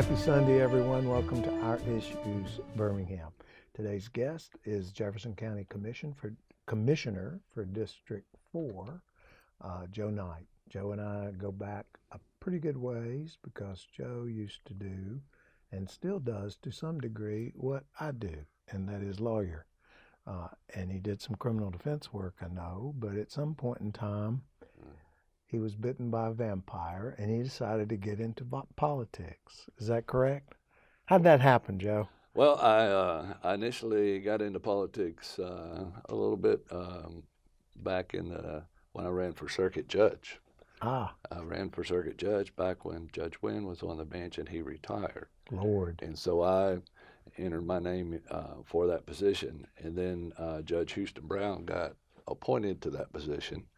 Happy Sunday, everyone. Welcome to Our Issues Birmingham. Today's guest is Jefferson County Commissioner for District 4, Joe Knight. Joe and I go back a pretty good ways because Joe used to do, and still does to some degree, what I do, and that is lawyer. And he did some criminal defense work, I know, but at some point in time, he was bitten by a vampire, and he decided to get into politics. Is that correct? How'd that happen, Joe? Well, I initially got into politics a little bit back when I ran for circuit judge. Ah, I ran for circuit judge back when Judge Wynn was on the bench and he retired. Lord. And so I entered my name for that position. And then Judge Houston Brown got appointed to that position.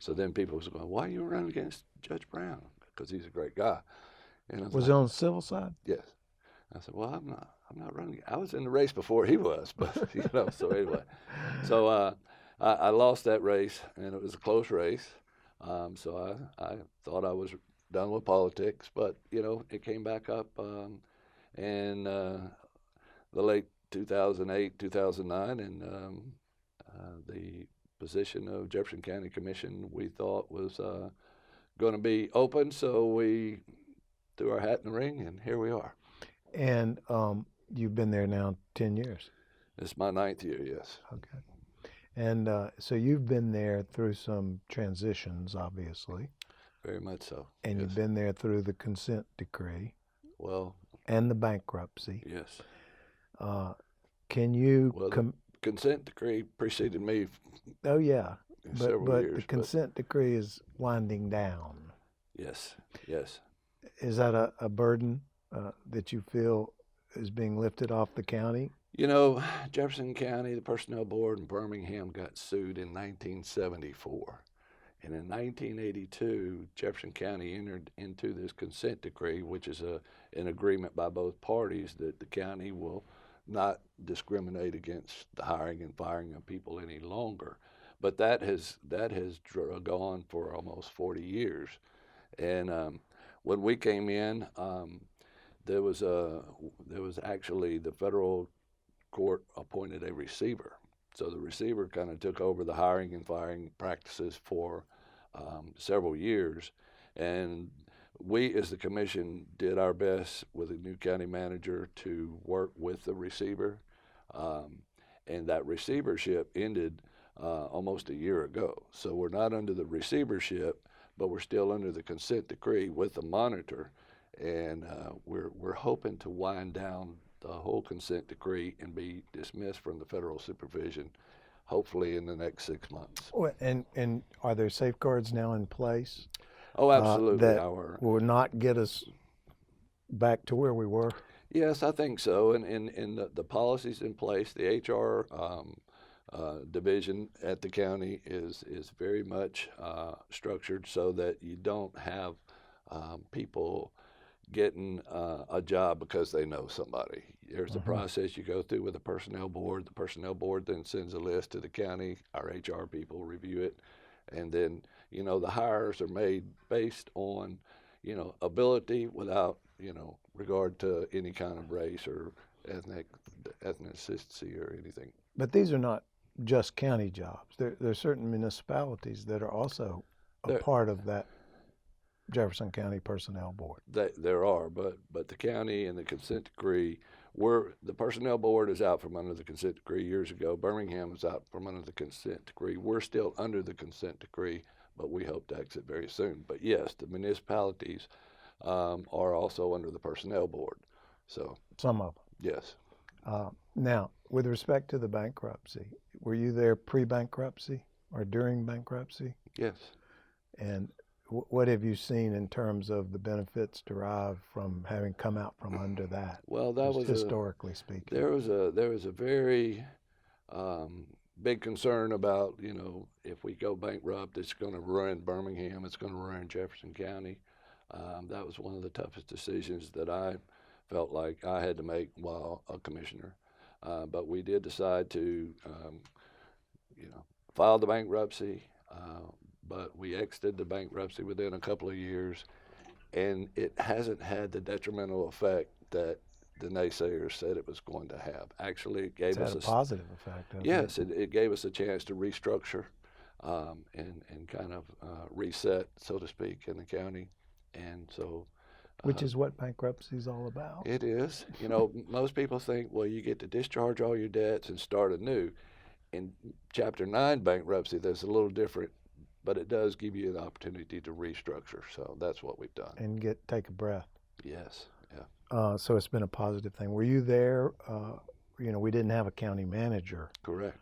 So then people was going, "Why are you running against Judge Brown?" Because he's a great guy. And I Was it on the civil side? "Yes." I said, "Well, I'm not running. I was in the race before he was, but So anyway, so I lost that race, and it was a close race. So I thought I was done with politics, but it came back up in the late 2008, 2009, and the position of Jefferson County Commission we thought was going to be open, so we threw our hat in the ring, and here we are. And you've been there now 10 years. It's my 9th year, yes. Okay. And so you've been there through some transitions, obviously. Very much so. And yes. You've been there through the consent decree. Well. And the bankruptcy. Yes. Can you... Well, consent decree preceded me. Oh, yeah. But years, the consent decree is winding down. Yes, yes. Is that a burden that you feel is being lifted off the county? Jefferson County, the Personnel Board in Birmingham got sued in 1974. And in 1982, Jefferson County entered into this consent decree, which is an agreement by both parties that the county will not discriminate against the hiring and firing of people any longer. But that has gone for almost 40 years. And when we came in, there was actually the federal court appointed a receiver. So the receiver kind of took over the hiring and firing practices for several years. And we, as the commission, did our best with the new county manager to work with the receiver. And that receivership ended almost a year ago. So we're not under the receivership, but we're still under the consent decree with the monitor. And we're hoping to wind down the whole consent decree and be dismissed from the federal supervision, hopefully in the next 6 months. And are there safeguards now in place? Oh, absolutely. That will not get us back to where we were? Yes, I think so. And the policies in place, the HR division at the county is very much structured so that you don't have people getting a job because they know somebody. There's a process you go through with the personnel board. The personnel board then sends a list to the county. Our HR people review it. And then, the hires are made based on, ability without, regard to any kind of race or ethnicity or anything. But these are not just county jobs. There are certain municipalities that are also a part of that Jefferson County Personnel Board. There are, but the county and the consent decree, the personnel board is out from under the consent decree years ago. Birmingham was out from under the consent decree. We're still under the consent decree, but we hope to exit very soon. But yes, the municipalities are also under the personnel board. So some of them. Yes. Now, with respect to the bankruptcy, were you there pre-bankruptcy or during bankruptcy? Yes. And what have you seen in terms of the benefits derived from having come out from under that? Well, that was historically speaking. There was a very big concern about if we go bankrupt, it's going to ruin Birmingham, it's going to ruin Jefferson County. That was one of the toughest decisions that I felt like I had to make while a commissioner. But we did decide to file the bankruptcy. But we exited the bankruptcy within a couple of years, and it hasn't had the detrimental effect that the naysayers said it was going to have. Actually, it gave It's us had a positive effect, hasn't yes, it? it gave us a chance to restructure and kind of reset, so to speak, in the county. And so Which uh, is what bankruptcy is all about. it is. Most people think, well, you get to discharge all your debts and start anew. In Chapter 9 bankruptcy, that's a little different, but it does give you an opportunity to restructure. So that's what we've done. And take a breath. Yes, yeah. So it's been a positive thing. Were you there? We didn't have a county manager Correct.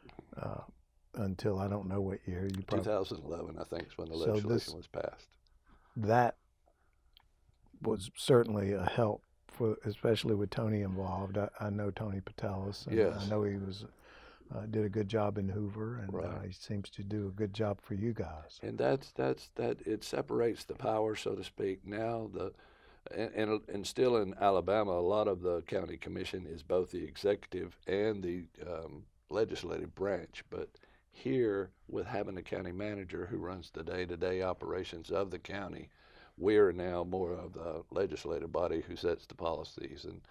until I don't know what year. You probably 2011, I think, is when the So legislation was passed. that was certainly a help for, especially with Tony involved. I know Tony Patelis, and Yes. I know he did a good job in Hoover, and Right. he seems to do a good job for you guys. And that it separates the power, so to speak. Now and still in Alabama, a lot of the county commission is both the executive and the legislative branch. But here, with having a county manager who runs the day-to-day operations of the county, we're now more of the legislative body who sets the policies and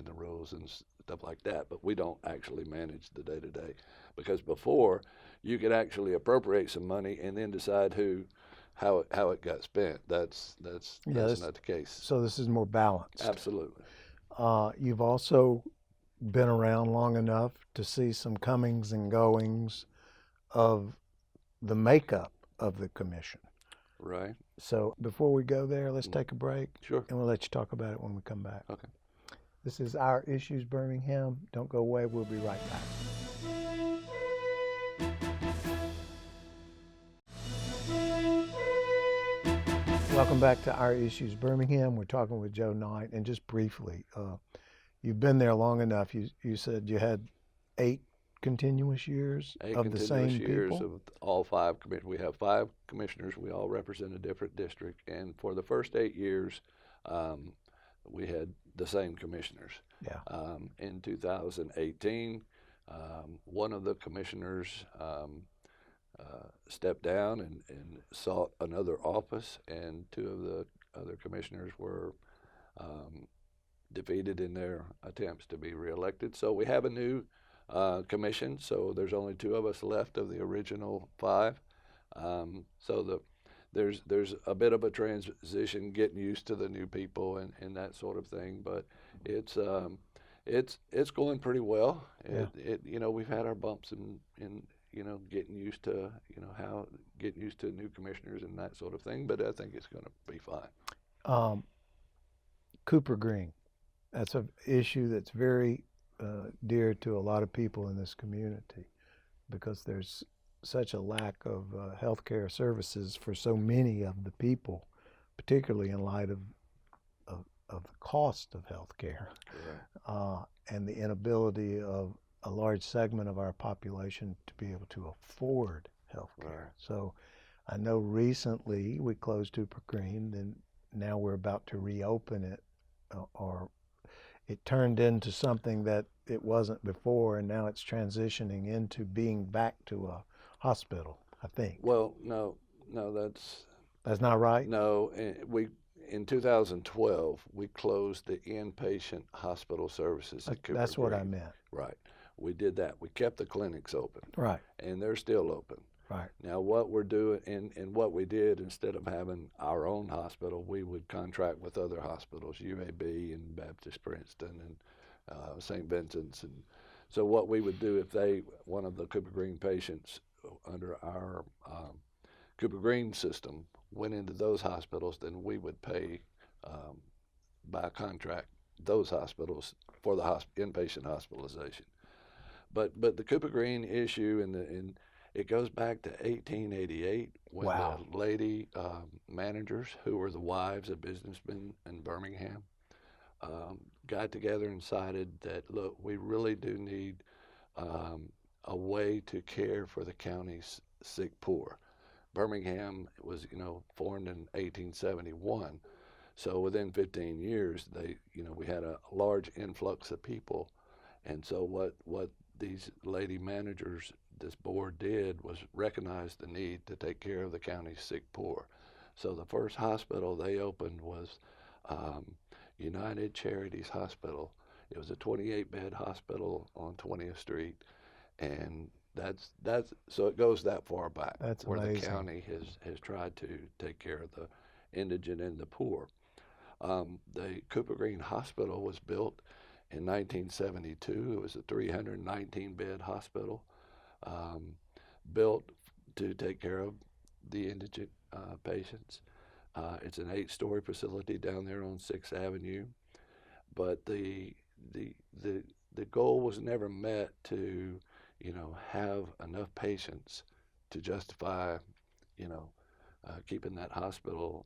the rules and stuff like that. But we don't actually manage the day-to-day, because before you could actually appropriate some money and then decide how it got spent. That's not the case. So this is more balanced. Absolutely. You've also been around long enough to see some comings and goings of the makeup of the commission. Right. So before we go there, let's take a break. Sure. And we'll let you talk about it when we come back. Okay. This is Our Issues Birmingham. Don't go away. We'll be right back. Welcome back to Our Issues Birmingham. We're talking with Joe Knight. And just briefly, you've been there long enough. You said you had 8 continuous years of the same years people? of all 5 commissioners. We have 5 commissioners. We all represent a different district. And for the first 8 years, we had the same commissioners. Yeah. In 2018, one of the commissioners stepped down and sought another office, and 2 of the other commissioners were defeated in their attempts to be reelected. So we have a new commission. So there's only 2 of us left of the original 5. There's a bit of a transition, getting used to the new people and that sort of thing. But it's going pretty well. Yeah. We've had our bumps in getting used to new commissioners and that sort of thing. But I think it's going to be fine. Cooper Green. That's an issue that's very dear to a lot of people in this community, because there's such a lack of healthcare services for so many of the people, particularly in light of the cost of healthcare, and the inability of a large segment of our population to be able to afford healthcare. Right. So I know recently we closed Cooper Green, and now we're about to reopen it, or it turned into something that it wasn't before, and now it's transitioning into being back to a hospital, I think. Well, no, That's not right? no. In 2012, we closed the inpatient hospital services at Cooper That's what I Green. meant. Right. We did that. We kept the clinics open. Right. And they're still open. Right. Now, what we're doing, and what we did, instead of having our own hospital, we would contract with other hospitals, UAB and Baptist Princeton and St. Vincent's. And so what we would do, if one of the Cooper Green patients under our Cooper Green system went into those hospitals, then we would pay by contract those hospitals for the inpatient hospitalization. But the Cooper Green issue, and it goes back to 1888 when Wow. the lady managers, who were the wives of businessmen in Birmingham, got together and decided that, look, we really do need a way to care for the county's sick poor. Birmingham was, formed in 1871. So within 15 years, we had a large influx of people. And so what these lady managers, this board did, was recognize the need to take care of the county's sick poor. So the first hospital they opened was United Charities Hospital. It was a 28-bed hospital on 20th Street, and that's so it goes that far back, That's where the amazing. county has tried to take care of the indigent and the poor. The Cooper Green Hospital was built in 1972. It was a 319-bed hospital, um, built to take care of the indigent patients. It's an 8-story facility down there on 6th Avenue, but the the the goal was never met to, have enough patients to justify, you know, keeping that hospital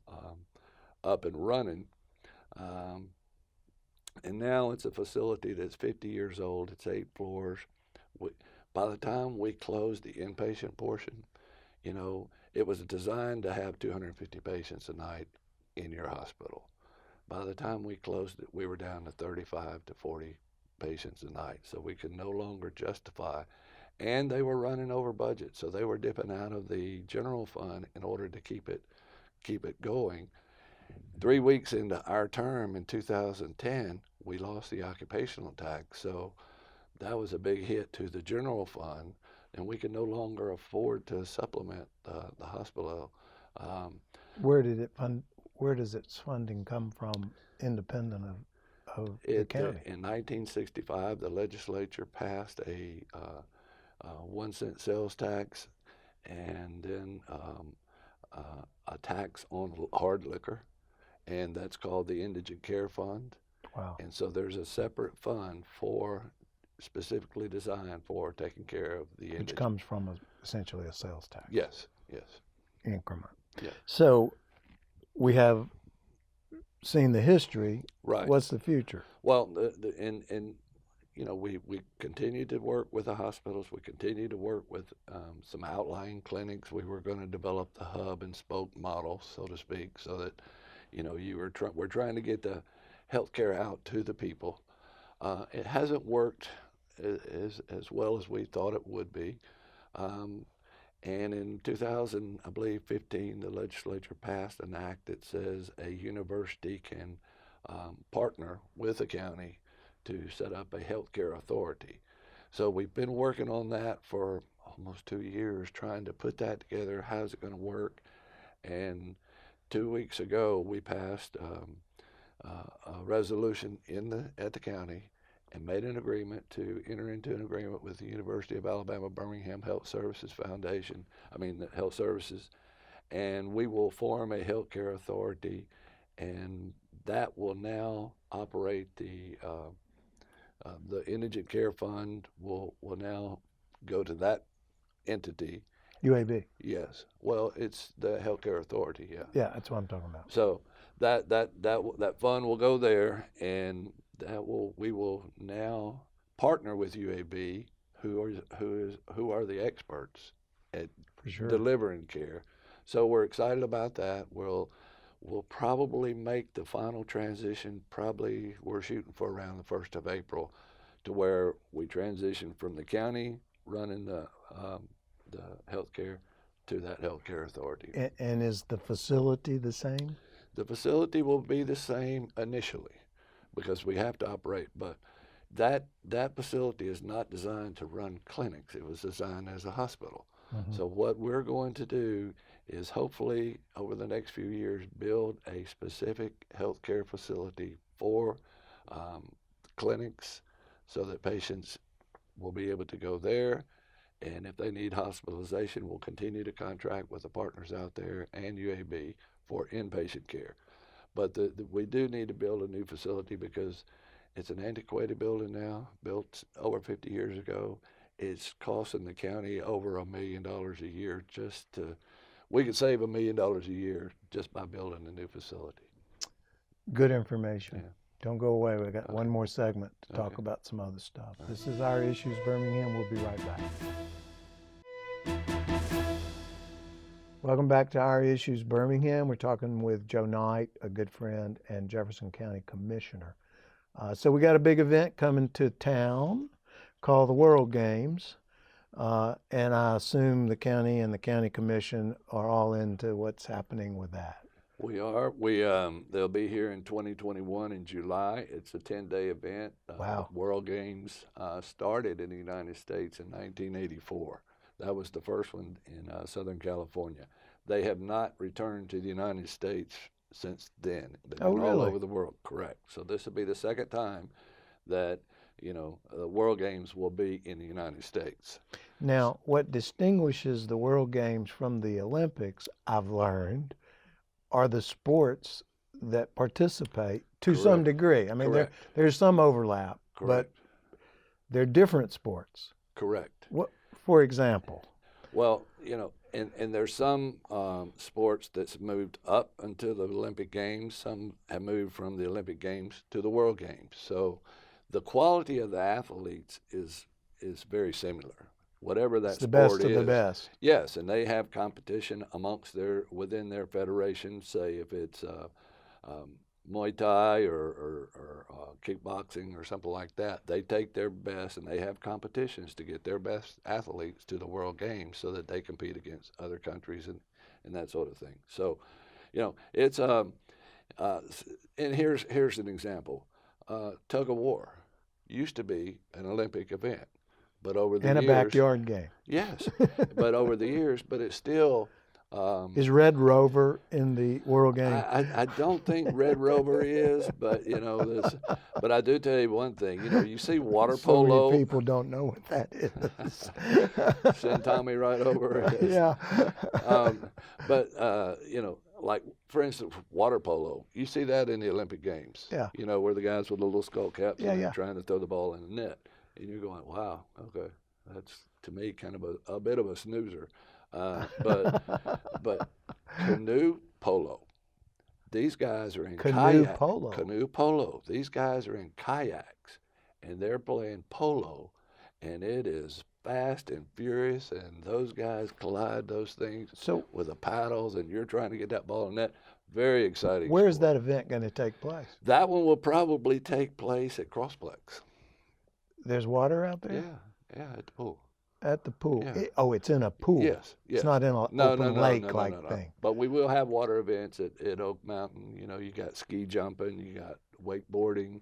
up and running. Um, and now it's a facility that's 50 years old. It's 8 floors. We, by the time we closed the inpatient portion, it was designed to have 250 patients a night in your hospital. By the time we closed it, we were down to 35 to 40 patients a night. So we could no longer justify. And they were running over budget. So they were dipping out of the general fund in order to keep it going. 3 weeks into our term in 2010, we lost the occupational tax. So that was a big hit to the general fund, and we could no longer afford to supplement the hospital. Um, Where did it fund? Where does its funding come from, independent of the county? In 1965, the legislature passed a 1 cent sales tax, and then a tax on hard liquor, and that's called the Indigent Care Fund. Wow. And so there's a separate fund specifically designed for taking care of the Which indigent. comes from essentially a sales tax Yes, increment. yeah, So we have seen the history. right. What's the future? Well, we continue to work with the hospitals. We continue to work with some outlying clinics. We were going to develop the hub and spoke model, so to speak, so that we're trying to get the healthcare out to the people. It hasn't worked as well as we thought it would be. And in 2000, I believe 15, the legislature passed an act that says a university can partner with a county to set up a healthcare authority. So we've been working on that for almost 2 years, trying to put that together. How's it going to work? And 2 weeks ago, we passed a resolution at the county and made an agreement to enter into an agreement with the University of Alabama Birmingham Health Services Foundation. The Health Services, and we will form a healthcare authority, and that will now operate the Indigent Care Fund will now go to that entity. UAB. Yes. Well, it's the healthcare authority. Yeah. Yeah, that's what I'm talking about. So that fund will go there, and we will now partner with UAB, who are the experts at For sure. delivering care. So we're excited about that. We'll probably make the final transition. Probably we're shooting for around the 1st of April, to where we transition from the county running the healthcare to that healthcare authority. And is the facility the same? The facility will be the same initially, because we have to operate, but that facility is not designed to run clinics. It was designed as a hospital. Mm-hmm. So what we're going to do is, hopefully over the next few years, build a specific healthcare facility for clinics, so that patients will be able to go there. And if they need hospitalization, we'll continue to contract with the partners out there and UAB for inpatient care. But we do need to build a new facility, because it's an antiquated building now, built over 50 years ago. It's costing the county over $1 million a year we could save $1 million a year just by building a new facility. Good information. Yeah. Don't go away. We've got one more segment to talk Okay. about some other stuff. This is Our Issues Birmingham. We'll be right back. Welcome back to Our Issues Birmingham. We're talking with Joe Knight, a good friend and Jefferson County Commissioner. So we got a big event coming to town called the World Games. And I assume the county and the county commission are all into what's happening with that. We are. They'll be here in 2021 in July. It's a 10-day event. Wow. World Games started in the United States in 1984. That was the first one in Southern California. They have not returned to the United States since then. They've Oh, been all really? over the world. Correct. So this will be the second time that the World Games will be in the United States. Now, what distinguishes the World Games from the Olympics, I've learned, are the sports that participate to some Correct. degree. I mean, Correct. there's some overlap, but Correct. they're different sports. Correct. What, for example? Well, and there's some sports that's moved up until the Olympic Games. Some have moved from the Olympic Games to the World Games. So the quality of the athletes is very similar. Whatever that It's the sport best of is. the best. Yes, and they have competition within their federation. Say if it's Muay Thai or kickboxing or something like that, they take their best and they have competitions to get their best athletes to the World Games so that they compete against other countries and that sort of thing. So, it's and here's an example. Tug of war used to be an Olympic event, but over the And years, a backyard game. yes, but over the years, but it's still. Is Red Rover in the World Game? I don't think Red Rover is, but but I do tell you one thing. You see water So polo. many people don't know what that is. Send Tommy right over. Yeah. But like for instance, water polo. You see that in the Olympic Games. Yeah. Where the guys with the little skull caps Yeah, and yeah. trying to throw the ball in the net, and you're going, wow, okay, that's to me kind of a bit of a snoozer. But canoe polo. These guys are in Canoe kayak. polo. Canoe polo. These guys are in kayaks, and they're playing polo, and it is fast and furious, and those guys collide those things with the paddles, and you're trying to get that ball in net. Very exciting. Where is sport. that event going to take place? That one will probably take place at Crossplex. There's water out there? Yeah, at the pool. At the pool? Yeah. It's in a pool? Yes. It's not in an open lake-like thing? But we will have water events at Oak Mountain. You got ski jumping, you got wakeboarding,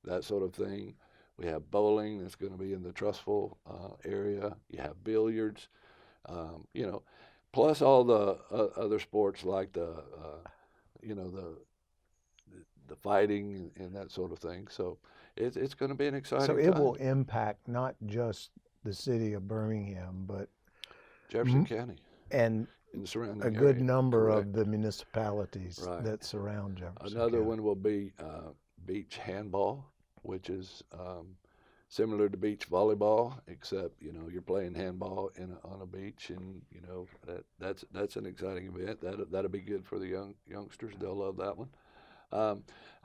that sort of thing. We have bowling that's going to be in the Trustful area. You have billiards, plus all the other sports like the fighting and that sort of thing. So it's going to be an exciting So it time. will impact not just the city of Birmingham, but Jefferson County and and the surrounding a good area. number Correct. of the municipalities Right. that surround Jefferson Another County. one will be beach handball, which is similar to beach volleyball, except you're playing handball on a beach, and that's an exciting event. That'll be good for the youngsters. They'll love that one.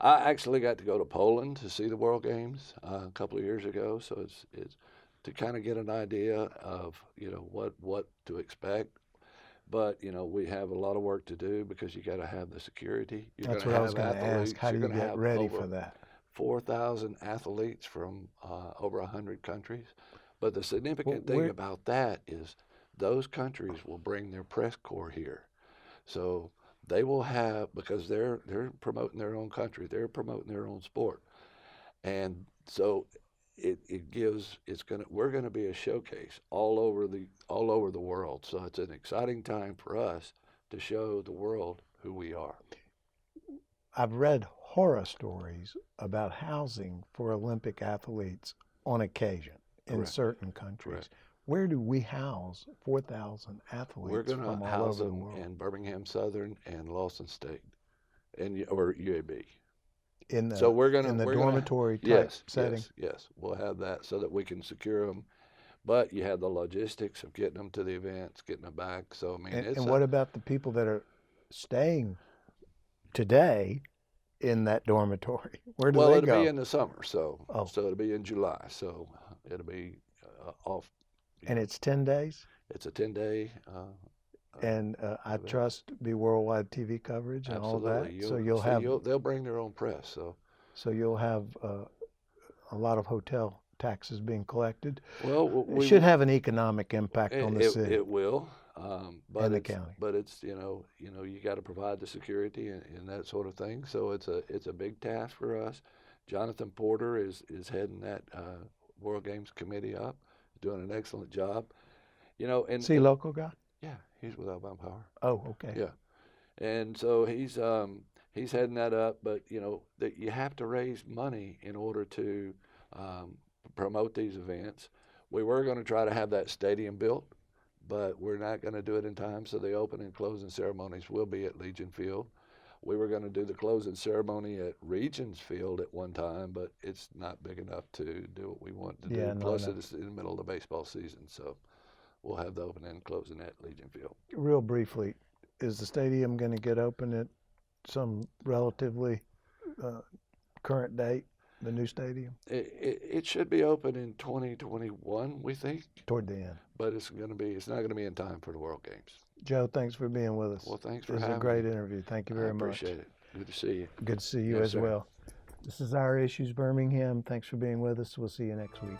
I actually got to go to Poland to see the World Games a couple of years ago, so it's to kind of get an idea of what to expect. But we have a lot of work to do because you got to have the security. That's what I was going to ask. How do you get ready for that? 4,000 athletes from over 100 countries. But the significant thing about that is those countries will bring their press corps here. So they will have, because they're promoting their own country, they're promoting their own sport. And so we're going to be a showcase all over the world. So it's an exciting time for us to show the world who we are. I've read horror stories about housing for Olympic athletes on occasion in Correct. certain countries. Correct. Where do we house 4,000 athletes We're going from to all house over the them world? in Birmingham Southern and Lawson State, or UAB. In the, So we're dormitory type setting? Yes. We'll have that so that we can secure them. But you have the logistics of getting them to the events, getting them back. So, I mean, And what about the people that are staying today in that dormitory? Where do they go? Well, it'll be in the summer, so it'll be in July. So it'll be off. And it's 10 days? It's a 10-day. And I trust be worldwide TV coverage and Absolutely. all that. So they'll bring their own press. So you'll have a lot of hotel taxes being collected. Well, it should have an economic impact on the city. It will. but And the it's county. but it's you got to provide the security and that sort of thing. So it's a big task for us. Jonathan Porter is heading that World Games committee up, doing an excellent job. Is he a local guy? Yeah, he's with Alabama Power. Oh, okay. Yeah, and so he's heading that up. But that you have to raise money in order to promote these events. We were going to try to have that stadium built, but we're not going to do it in time. So the opening and closing ceremonies will be at Legion Field. We were going to do the closing ceremony at Regions Field at one time, but it's not big enough to do what we want to do. Yeah, no, Plus, no. it's in the middle of the baseball season, so we'll have the opening and closing at Legion Field. Real briefly, is the stadium going to get open at some relatively current date? The new stadium It should be open in 2021, we think, toward the end. but it's not going to be in time for the World Games. Joe, thanks for being with us. Well, thanks for This was having a great me. interview. Thank you I very much. appreciate it. Good to see you. Good to see you Yes, as sir. well. This is Our Issues Birmingham. Thanks for being with us. We'll see you next week.